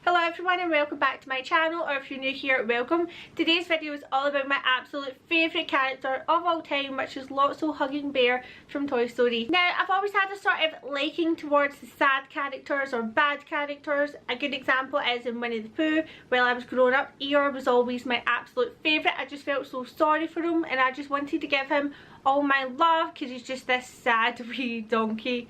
Hello everyone and welcome back to my channel, or if you're new here, welcome. Today's video is all about my absolute favourite character of all time, which is Lotso Hugging Bear from Toy Story. Now, I've always had a sort of liking towards the sad characters or bad characters. A good example is in Winnie the Pooh. While I was growing up, Eeyore was always my absolute favourite. I just felt so sorry for him and I just wanted to give him all my love because he's just this sad wee donkey,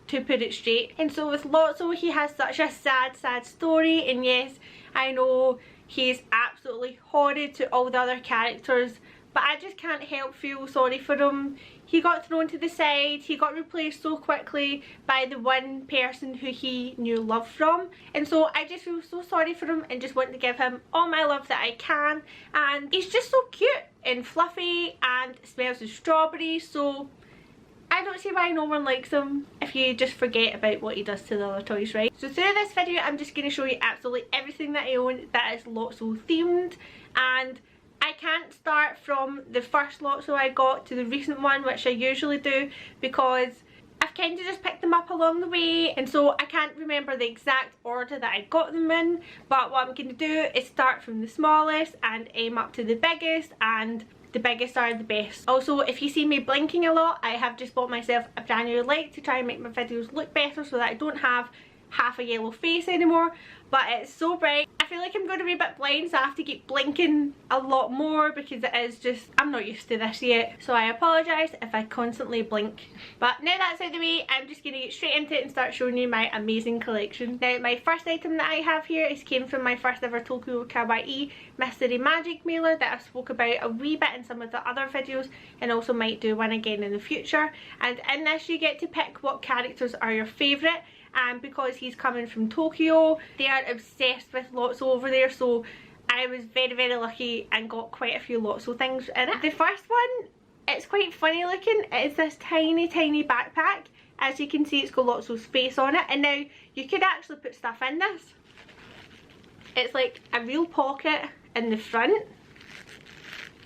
to put it straight. And so with Lotso, he has such a sad story, and yes, I know he's absolutely horrid to all the other characters, but I just can't help feel sorry for him. He got thrown to the side, he got replaced so quickly by the one person who he knew love from, and so I just feel so sorry for him and just want to give him all my love that I can. And he's just so cute and fluffy and smells of strawberries, so I don't see why no one likes him if you just forget about what he does to the other toys, right? So through this video, I'm just going to show you absolutely everything that I own that is Lotso themed, and I can't start from the first Lotso I got to the recent one, which I usually do, because I've kind of just picked them up along the way, and so I can't remember the exact order that I got them in. But what I'm going to do is start from the smallest and aim up to the biggest, and the biggest are the best. Also, if you see me blinking a lot, I have just bought myself a brand new light to try and make my videos look better so that I don't have half a yellow face anymore, but it's so bright. I feel like I'm going to be a bit blind, so I have to keep blinking a lot more because it is just, I'm not used to this yet, so I apologise if I constantly blink. But now that's out of the way, I'm just going to get straight into it and start showing you my amazing collection. Now, my first item that I have here came from my first ever Tokyo Kawaii Mystery Magic mailer that I've spoke about a wee bit in some of the other videos, and also might do one again in the future. And in this you get to pick what characters are your favourite, and because he's coming from Tokyo, they are obsessed with Lotso over there, so I was very lucky and got quite a few Lotso things in it. The first one, it's quite funny looking. It's this tiny backpack. As you can see, it's got Lotso's face on it, and now you could actually put stuff in this. It's like a real pocket in the front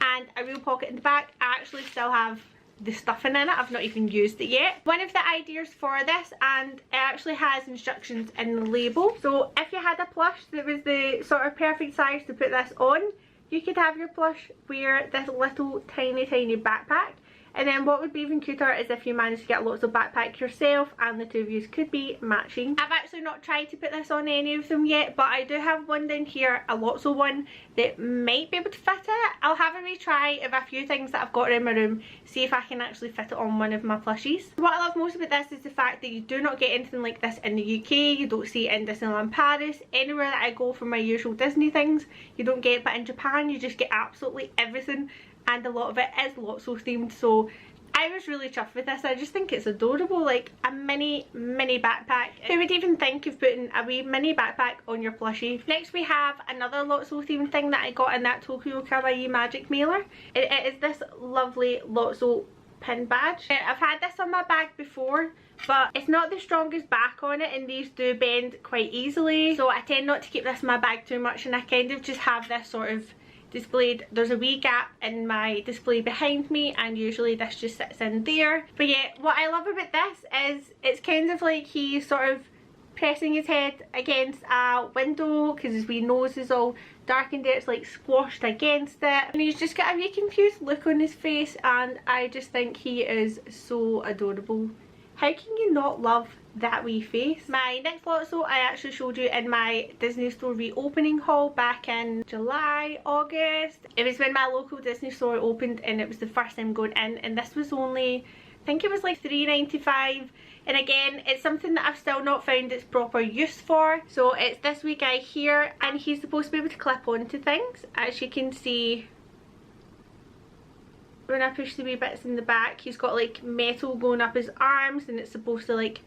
and a real pocket in the back. I actually still have the stuffing in it, I've not even used it yet. One of the ideas for this, and it actually has instructions in the label, so if you had a plush that was the sort of perfect size to put this on, you could have your plush wear this little tiny backpack. And then what would be even cuter is if you managed to get a Lotso backpack yourself and the two of you could be matching. I've actually not tried to put this on any of them yet, but I do have one down here, a Lotso one, that might be able to fit it. I'll have a retry of a few things that I've got in my room, see if I can actually fit it on one of my plushies. What I love most about this is the fact that you do not get anything like this in the UK, you don't see it in Disneyland Paris, anywhere that I go for my usual Disney things, you don't get it, but in Japan you just get absolutely everything. And a lot of it is Lotso themed, so I was really chuffed with this. I just think it's adorable, like a mini backpack. Who would even think of putting a wee mini backpack on your plushie? Next we have another Lotso themed thing that I got in that Tokyo Kawaii Magic mailer. It is this lovely Lotso pin badge. I've had this on my bag before, but it's not the strongest back on it, and these do bend quite easily, so I tend not to keep this in my bag too much, and I kind of just have this sort of displayed. There's a wee gap in my display behind me, and usually this just sits in there. But yeah, what I love about this is it's kind of like he's sort of pressing his head against a window because his wee nose is all darkened there. It's like squashed against it, and he's just got a wee confused look on his face, and I just think he is so adorable. How can you not love that wee face? My next Lotso I actually showed you in my Disney store reopening haul back in July, August. It was when my local Disney store opened, and it was the first time going in, and this was only, I think it was like $3.95. And again, it's something that I've still not found its proper use for. So it's this wee guy here, and he's supposed to be able to clip onto things. As you can see, when I push the wee bits in the back, he's got like metal going up his arms, and it's supposed to like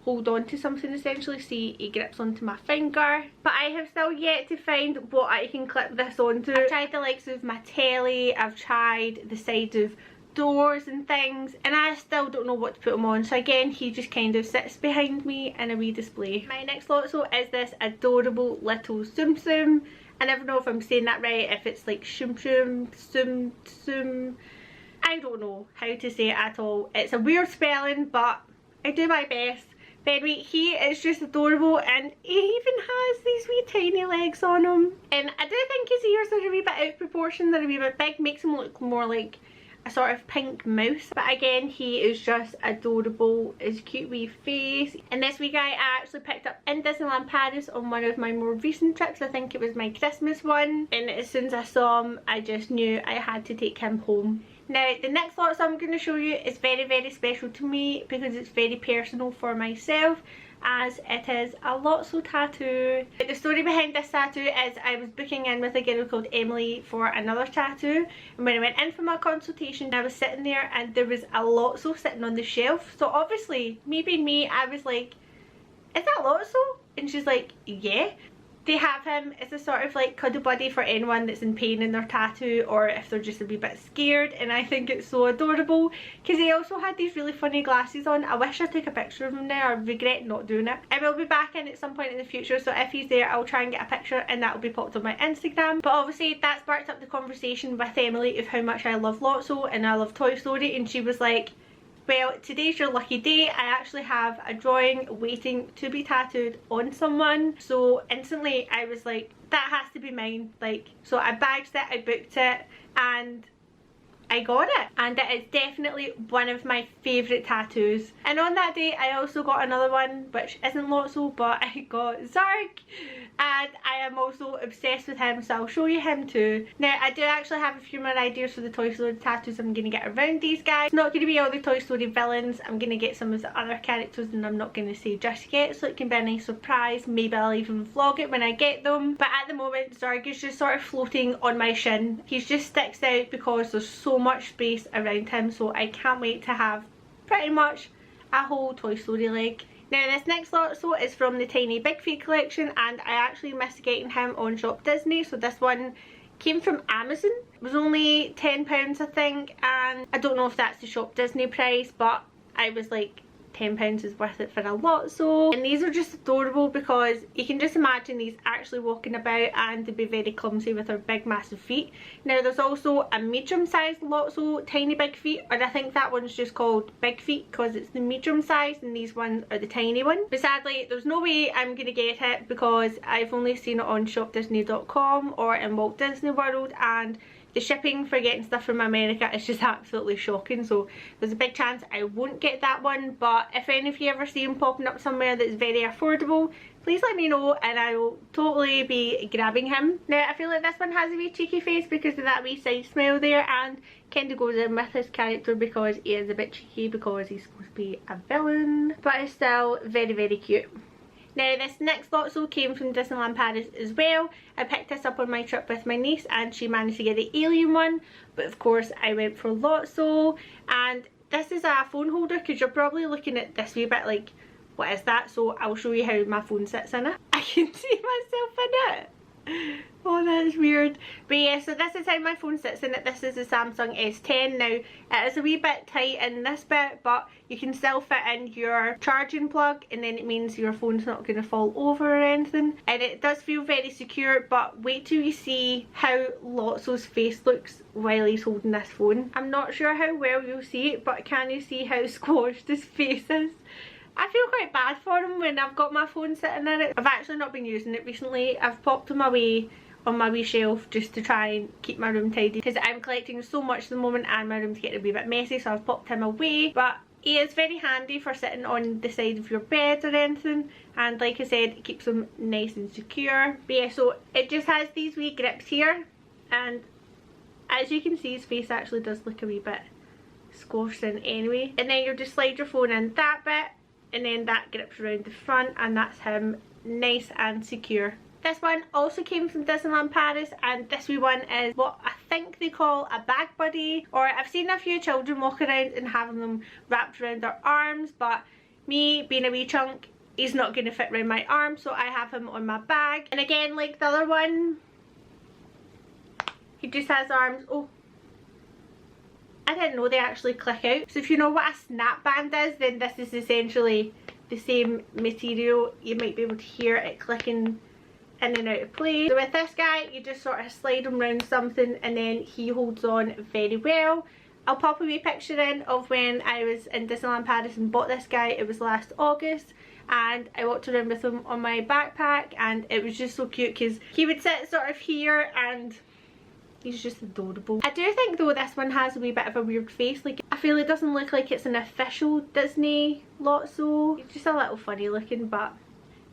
hold on to something essentially. See, he grips onto my finger. But I have still yet to find what I can clip this onto. I've tried the likes of my telly, I've tried the sides of doors and things, and I still don't know what to put him on. So again, he just kind of sits behind me in a wee display. My next Lotso is this adorable little Tsum Tsum. I never know if I'm saying that right, if it's like Shum Shum, Tsum Tsum. I don't know how to say it at all. It's a weird spelling, but I do my best. But anyway, he is just adorable, and he even has these tiny legs on him. And I do think his ears are a wee bit out of proportion, they're a wee bit big, makes him look more like a sort of pink mouse. But again, he is just adorable, his cute wee face. And this wee guy I actually picked up in Disneyland Paris on one of my more recent trips. I think it was my Christmas one. And as soon as I saw him, I just knew I had to take him home. Now, the next Lotso I'm going to show you is very, very special to me because it's very personal for myself, as it is a Lotso tattoo. The story behind this tattoo is I was booking in with a girl called Emily for another tattoo, and when I went in for my consultation I was sitting there and there was a Lotso sitting on the shelf. So obviously, me being me, I was like, is that Lotso? And she's like, yeah. They have him as a sort of like cuddle buddy for anyone that's in pain in their tattoo, or if they're just a wee bit scared, and I think it's so adorable because he also had these really funny glasses on. I wish I took a picture of him now, I regret not doing it. I will be back in at some point in the future, so if he's there I'll try and get a picture and that will be popped on my Instagram. But obviously that sparked up the conversation with Emily of how much I love Lotso and I love Toy Story, and she was like, well, today's your lucky day. I actually have a drawing waiting to be tattooed on someone. So instantly I was like, that has to be mine. Like, so I bagged it, I booked it, and I got it. And it is definitely one of my favourite tattoos. And on that day I also got another one which isn't Lotso, but I got Zark, and I am also obsessed with him, so I'll show you him too. Now, I do actually have a few more ideas for the Toy Story tattoos I'm going to get around these guys. It's not going to be all the Toy Story villains, I'm going to get some of the other characters and I'm not going to say just yet, so it can be a nice surprise. Maybe I'll even vlog it when I get them. But at the moment, Zark is just sort of floating on my shin. He just sticks out because there's so much space around him, so I can't wait to have pretty much a whole Toy Story leg. Now, this next Lotso is from the Tiny Big Feet collection, and I actually missed getting him on Shop Disney, so this one came from Amazon. It was only £10 I think, and I don't know if that's the Shop Disney price, but I was like, £10 is worth it for a Lotso. And these are just adorable because you can just imagine these actually walking about, and they'd be very clumsy with their big massive feet. Now, there's also a medium sized Lotso Tiny Big Feet, or I think that one's just called Big Feet because it's the medium size and these ones are the tiny one. But sadly, there's no way I'm gonna get it because I've only seen it on shopdisney.com or in Walt Disney World, and the shipping for getting stuff from America is just absolutely shocking, so there's a big chance I won't get that one. But if any of you ever see him popping up somewhere that's very affordable, please let me know and I will totally be grabbing him. Now, I feel like this one has a wee cheeky face because of that wee side smile there, and kind of goes in with his character because he is a bit cheeky because he's supposed to be a villain, but it's still very, very cute. Now, this next Lotso came from Disneyland Paris as well. I picked this up on my trip with my niece and she managed to get the alien one, but of course I went for Lotso. And this is a phone holder because you're probably looking at this wee bit like, what is that? So I'll show you how my phone sits in it. I can see myself in it. Oh, that's weird. But yeah, so this is how my phone sits in it. This is a Samsung S10. Now, it is a wee bit tight in this bit, but you can still fit in your charging plug, and then it means your phone's not going to fall over or anything. And it does feel very secure, but wait till you see how Lotso's face looks while he's holding this phone. I'm not sure how well you'll see it, but can you see how squashed his face is? I feel quite bad for him when I've got my phone sitting in it. I've actually not been using it recently. I've popped him away on my wee shelf just to try and keep my room tidy because I'm collecting so much at the moment and my room's getting a wee bit messy, so I've popped him away. But he is very handy for sitting on the side of your bed or anything, and like I said, it keeps him nice and secure. But yeah, so it just has these wee grips here, and as you can see, his face actually does look a wee bit squashed in anyway. And then you'll just slide your phone in that bit, and then that grips around the front, and that's him nice and secure. This one also came from Disneyland Paris, and this wee one is what I think they call a bag buddy, or I've seen a few children walk around and having them wrapped around their arms, but me being a wee chunk, he's not going to fit around my arm, so I have him on my bag. And again, like the other one, he just has arms. Oh, I didn't know they actually click out. So if you know what a snap band is, then this is essentially the same material. You might be able to hear it clicking in and out of place. So with this guy, you just sort of slide him around something and then he holds on very well. I'll pop a wee picture in of when I was in Disneyland Paris and bought this guy. It was last August, and I walked around with him on my backpack, and it was just so cute because he would sit sort of here and he's just adorable. I do think though this one has a wee bit of a weird face. Like, I feel it doesn't look like it's an official Disney Lotso. It's just a little funny looking, but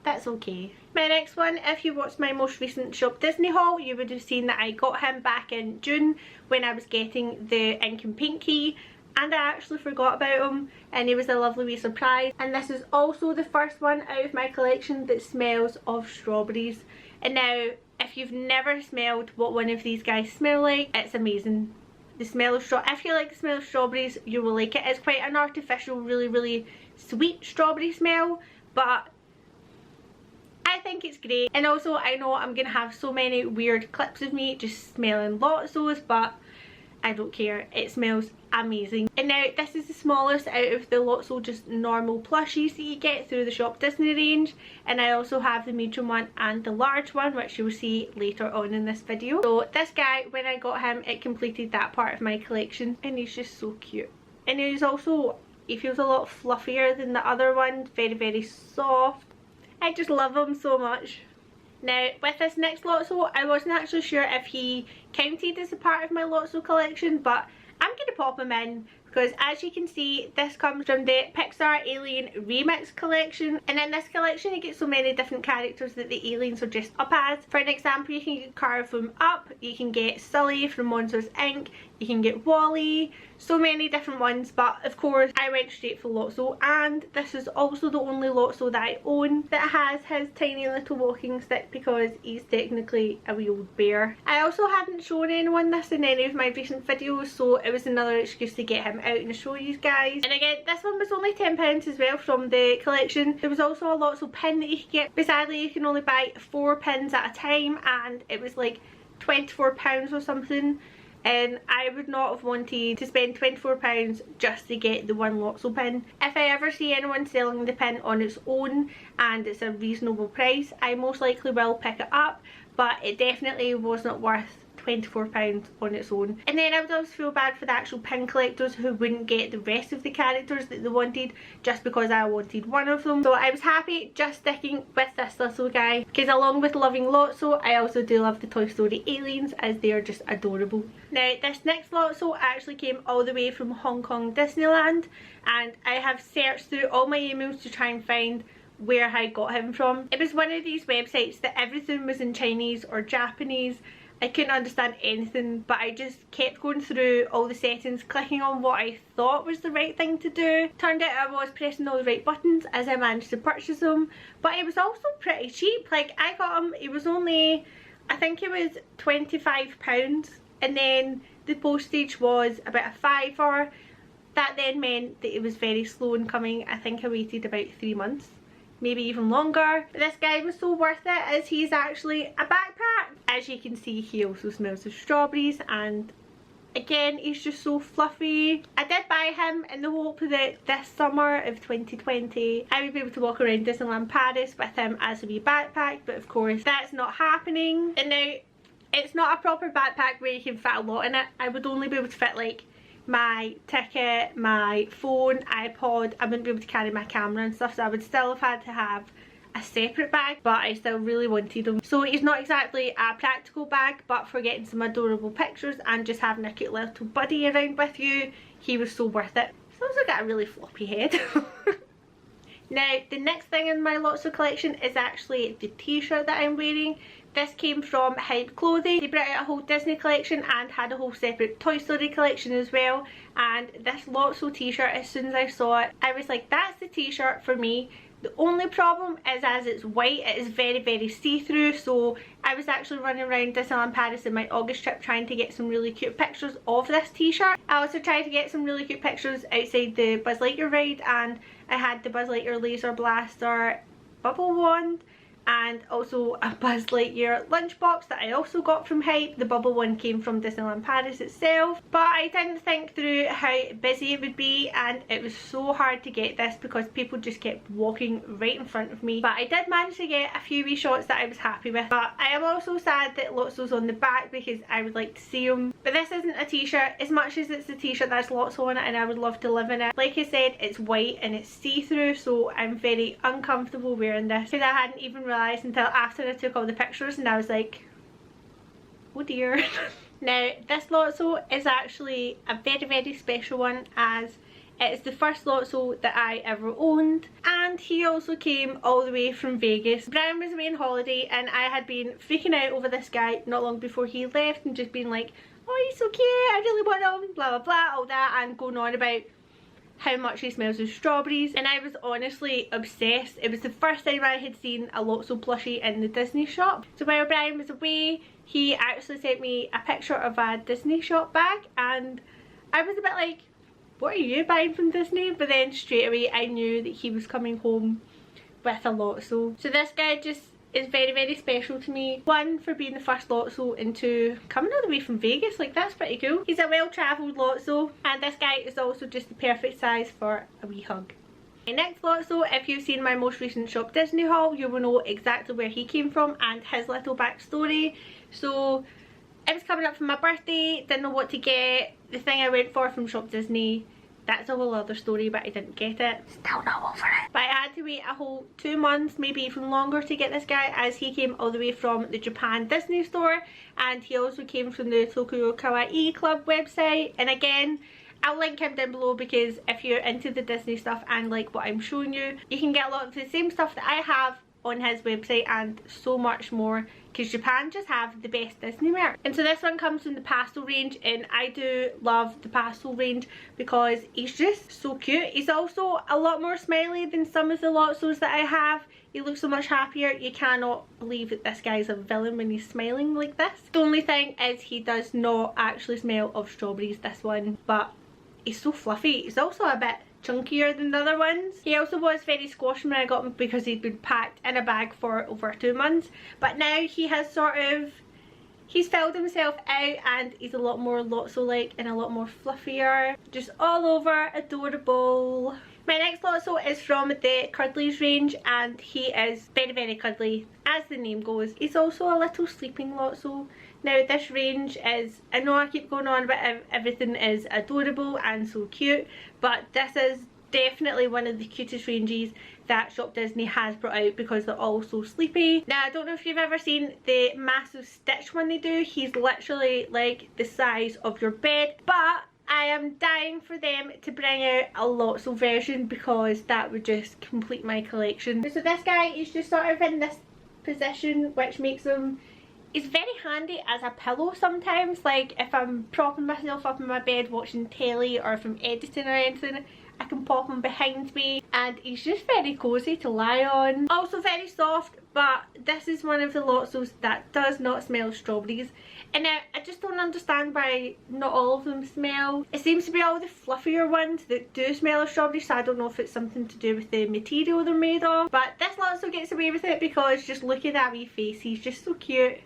that's okay. My next one, if you watched my most recent Shop Disney haul, you would have seen that I got him back in June when I was getting the ink and paint key, and I actually forgot about him, and he was a lovely wee surprise. And this is also the first one out of my collection that smells of strawberries. And now, if you've never smelled what one of these guys smell like, it's amazing. The smell of if you like the smell of strawberries, you will like it. It's quite an artificial, really sweet strawberry smell, but I think it's great. And also, I know I'm gonna have so many weird clips of me just smelling Lotsos, but I don't care. It smells amazing. And now this is the smallest out of the Lotso just normal plushies that you get through the Shop Disney range, and I also have the medium one and the large one, which you'll see later on in this video. So this guy, when I got him, it completed that part of my collection, and he's just so cute. And he's also, he feels a lot fluffier than the other ones, very soft. I just love him so much. Now with this next Lotso, I wasn't actually sure if he counted as a part of my Lotso collection, but I'm going to pop him in because, as you can see, this comes from the Pixar Alien Remix collection, and in this collection you get so many different characters that the aliens are dressed up as. For an example, you can get Carve from Up, you can get Sully from Monsters Inc, you can get Wally, so many different ones, but of course I went straight for Lotso, and this is also the only Lotso that I own that has his tiny little walking stick because he's technically a wee old bear. I also hadn't shown anyone this in any of my recent videos, so it was another excuse to get him out and show you guys. And again, this one was only £10 as well from the collection. There was also a Lotso pin that you could get, but sadly you can only buy 4 pins at a time, and it was like £24 or something. And I would not have wanted to spend £24 just to get the one Lotso pin. If I ever see anyone selling the pin on its own and it's a reasonable price, I most likely will pick it up, but it definitely wasn't worth £24 on its own. And then I would always feel bad for the actual pin collectors who wouldn't get the rest of the characters that they wanted just because I wanted one of them. So I was happy just sticking with this little guy, because along with loving Lotso, I also do love the Toy Story aliens, as they are just adorable. Now this next Lotso actually came all the way from Hong Kong Disneyland, and I have searched through all my emails to try and find where I got him from. It was one of these websites that everything was in Chinese or Japanese. I couldn't understand anything, but I just kept going through all the settings, clicking on what I thought was the right thing to do. Turned out I was pressing all the right buttons as I managed to purchase them, but it was also pretty cheap. Like, I got him, it was only, I think it was £25, and then the postage was about a £5. That then meant that it was very slow in coming. I think I waited about 3 months, maybe even longer. But this guy was so worth it, as he's actually a backpack. As you can see, he also smells of strawberries, and again, he's just so fluffy. I did buy him in the hope that this summer of 2020 I would be able to walk around Disneyland Paris with him as a wee backpack, but of course that's not happening. And now, it's not a proper backpack where you can fit a lot in it. I would only be able to fit like my ticket, my phone, iPod. I wouldn't be able to carry my camera and stuff, so I would still have had to have a separate bag, but I still really wanted him. So he's not exactly a practical bag, but for getting some adorable pictures and just having a cute little buddy around with you, he was so worth it. He's also got a really floppy head. Now the next thing in my Lotso collection is actually the t-shirt that I'm wearing. This came from Hype Clothing. They brought out a whole Disney collection and had a whole separate Toy Story collection as well. And this Lotso t-shirt, as soon as I saw it, I was like, that's the t-shirt for me. The only problem is, as it's white, it is very see-through, so I was actually running around Disneyland Paris in my August trip trying to get some really cute pictures of this t-shirt. I also tried to get some really cute pictures outside the Buzz Lightyear ride, and I had the Buzz Lightyear laser blaster bubble wand, and also a Buzz Lightyear lunchbox that I also got from Hype. The bubble one came from Disneyland Paris itself, but I didn't think through how busy it would be, and it was so hard to get this because people just kept walking right in front of me. But I did manage to get a few wee shots that I was happy with. But I am also sad that Lotso's on the back because I would like to see him. But this isn't a t-shirt as much as it's the t-shirt that's Lotso on it, and I would love to live in it. Like I said, it's white and it's see-through, so I'm very uncomfortable wearing this because I hadn't even realised until after I took all the pictures, and I was like, oh dear. Now this Lotso is actually a very special one, as it is the first Lotso that I ever owned, and he also came all the way from Vegas. Brian was away on holiday and I had been freaking out over this guy not long before he left and just being like, oh he's so cute, I really want him, blah blah blah, all that, and going on about how much he smells of strawberries, and I was honestly obsessed. It was the first time I had seen a Lotso plushie in the Disney shop. So while Brian was away, he actually sent me a picture of a Disney shop bag, and I was a bit like, what are you buying from Disney? But then straight away I knew that he was coming home with a Lotso. So this guy just is very special to me. One, for being the first Lotso, and two, coming all the way from Vegas. Like, that's pretty cool. He's a well-travelled Lotso, and this guy is also just the perfect size for a wee hug. My next Lotso, if you've seen my most recent Shop Disney haul, you will know exactly where he came from and his little backstory. So it was coming up for my birthday, didn't know what to get. The thing I went for from Shop Disney, that's a whole other story, but I didn't get it. Still not over it. But I had to wait a whole 2 months, maybe even longer, to get this guy, as he came all the way from the Japan Disney store, and he also came from the Tokyo Kawaii Club website. And again, I'll link him down below, because if you're into the Disney stuff and like what I'm showing you, you can get a lot of the same stuff that I have on his website and so much more, because Japan just have the best Disney merch. And so this one comes from the pastel range, and I do love the pastel range because he's just so cute. He's also a lot more smiley than some of the Lotsos that I have. He looks so much happier. You cannot believe that this guy's a villain when he's smiling like this. The only thing is he does not actually smell of strawberries, this one, but he's so fluffy. He's also a bit chunkier than the other ones. He also was very squashed when I got him because he'd been packed in a bag for over 2 months, but now he has he's filled himself out and he's a lot more Lotso-like and a lot more fluffier. Just all over adorable. My next Lotso is from the Cuddlies range, and he is very cuddly, as the name goes. He's also a little sleeping Lotso. Now this range is, I know I keep going on about everything is adorable and so cute, but this is definitely one of the cutest ranges that Shop Disney has brought out because they're all so sleepy. Now I don't know if you've ever seen the massive Stitch one they do. He's literally like the size of your bed, but I am dying for them to bring out a Lotso version because that would just complete my collection. So this guy is just sort of in this position, which makes him, he's very handy as a pillow sometimes. Like if I'm propping myself up in my bed watching telly, or if I'm editing or anything, I can pop him behind me, and he's just very cozy to lie on. Also very soft, but this is one of the Lotsos that does not smell strawberries. And now I just don't understand why not all of them smell. It seems to be all the fluffier ones that do smell of strawberries, so I don't know if it's something to do with the material they're made of. But this Lotso gets away with it because just look at that wee face, he's just so cute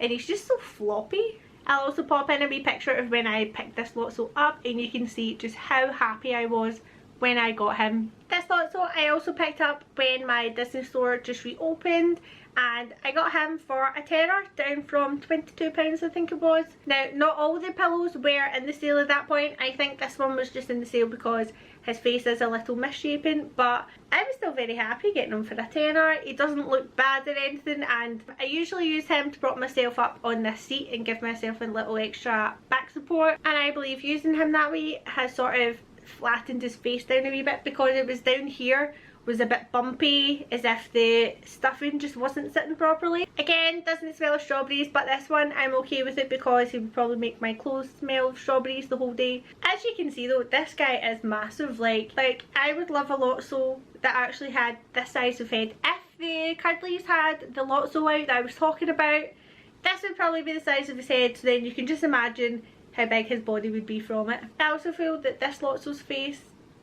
and he's just so floppy. I'll also pop in a wee picture of when I picked this Lotso up, and you can see just how happy I was when I got him. This Lotso I also picked up when my Disney store just reopened, and I got him for a tenner, down from £22 I think it was. Now not all the pillows were in the sale at that point. I think this one was just in the sale because his face is a little misshapen, but I was still very happy getting him for a tenner. He doesn't look bad or anything, and I usually use him to prop myself up on this seat and give myself a little extra back support, and I believe using him that way has sort of flattened his face down a wee bit, because it was down here was a bit bumpy, as if the stuffing just wasn't sitting properly. Again, doesn't smell of strawberries, but this one I'm okay with it because it would probably make my clothes smell of strawberries the whole day. As you can see though, this guy is massive. Like I would love a Lotso that actually had this size of head. If the Cuddlies had the Lotso out that I was talking about, this would probably be the size of his head, so then you can just imagine how big his body would be from it. I also feel that this Lotso's face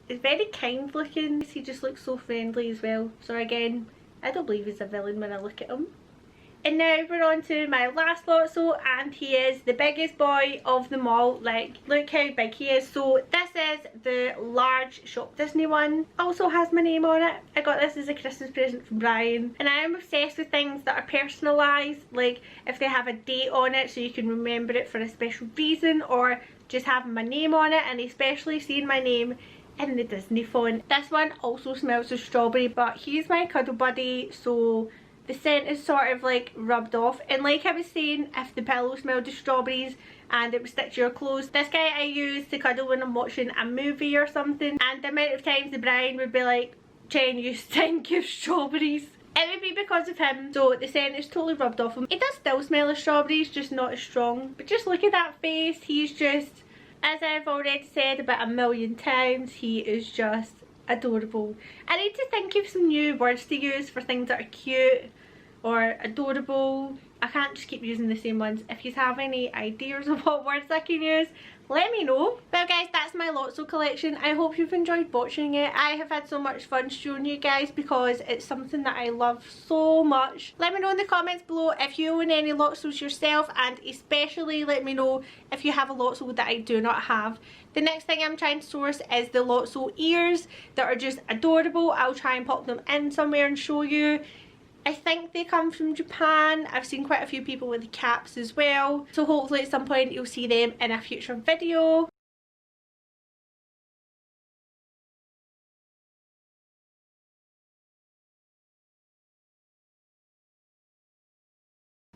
is very kind looking. He just looks so friendly as well. So again, I don't believe he's a villain when I look at him. And now we're on to my last Lotso, and he is the biggest boy of them all. Like, look how big he is. So this is the large Shop Disney one. Also has my name on it. I got this as a Christmas present from Brian. And I am obsessed with things that are personalised. Like if they have a date on it so you can remember it for a special reason, or just having my name on it, and especially seeing my name in the Disney font. This one also smells of strawberry, but he's my cuddle buddy, so the scent is sort of like rubbed off. And like I was saying, if the pillow smelled of strawberries and it would stick to your clothes, this guy I use to cuddle when I'm watching a movie or something, and the amount of times the Brian would be like, Jen, you stink of strawberries, it would be because of him. So the scent is totally rubbed off him. It does still smell of strawberries, just not as strong. But just look at that face. He's just, as I've already said about a million times, he is just adorable. I need to think of some new words to use for things that are cute or adorable. I can't just keep using the same ones. If you have any ideas of what words I can use, let me know. Well guys, that's my Lotso collection. I hope you've enjoyed watching it. I have had so much fun showing you guys because it's something that I love so much. Let me know in the comments below if you own any Lotsos yourself, and especially let me know if you have a Lotso that I do not have. The next thing I'm trying to source is the Lotso ears that are just adorable. I'll try and pop them in somewhere and show you. I think they come from Japan. I've seen quite a few people with the caps as well. So hopefully at some point you'll see them in a future video.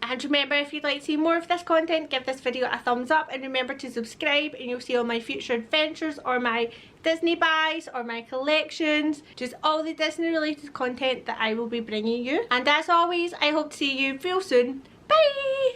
And remember, if you'd like to see more of this content, give this video a thumbs up, and remember to subscribe, and you'll see all my future adventures or my Disney buys or my collections, just all the Disney related content that I will be bringing you. And as always, I hope to see you real soon. Bye!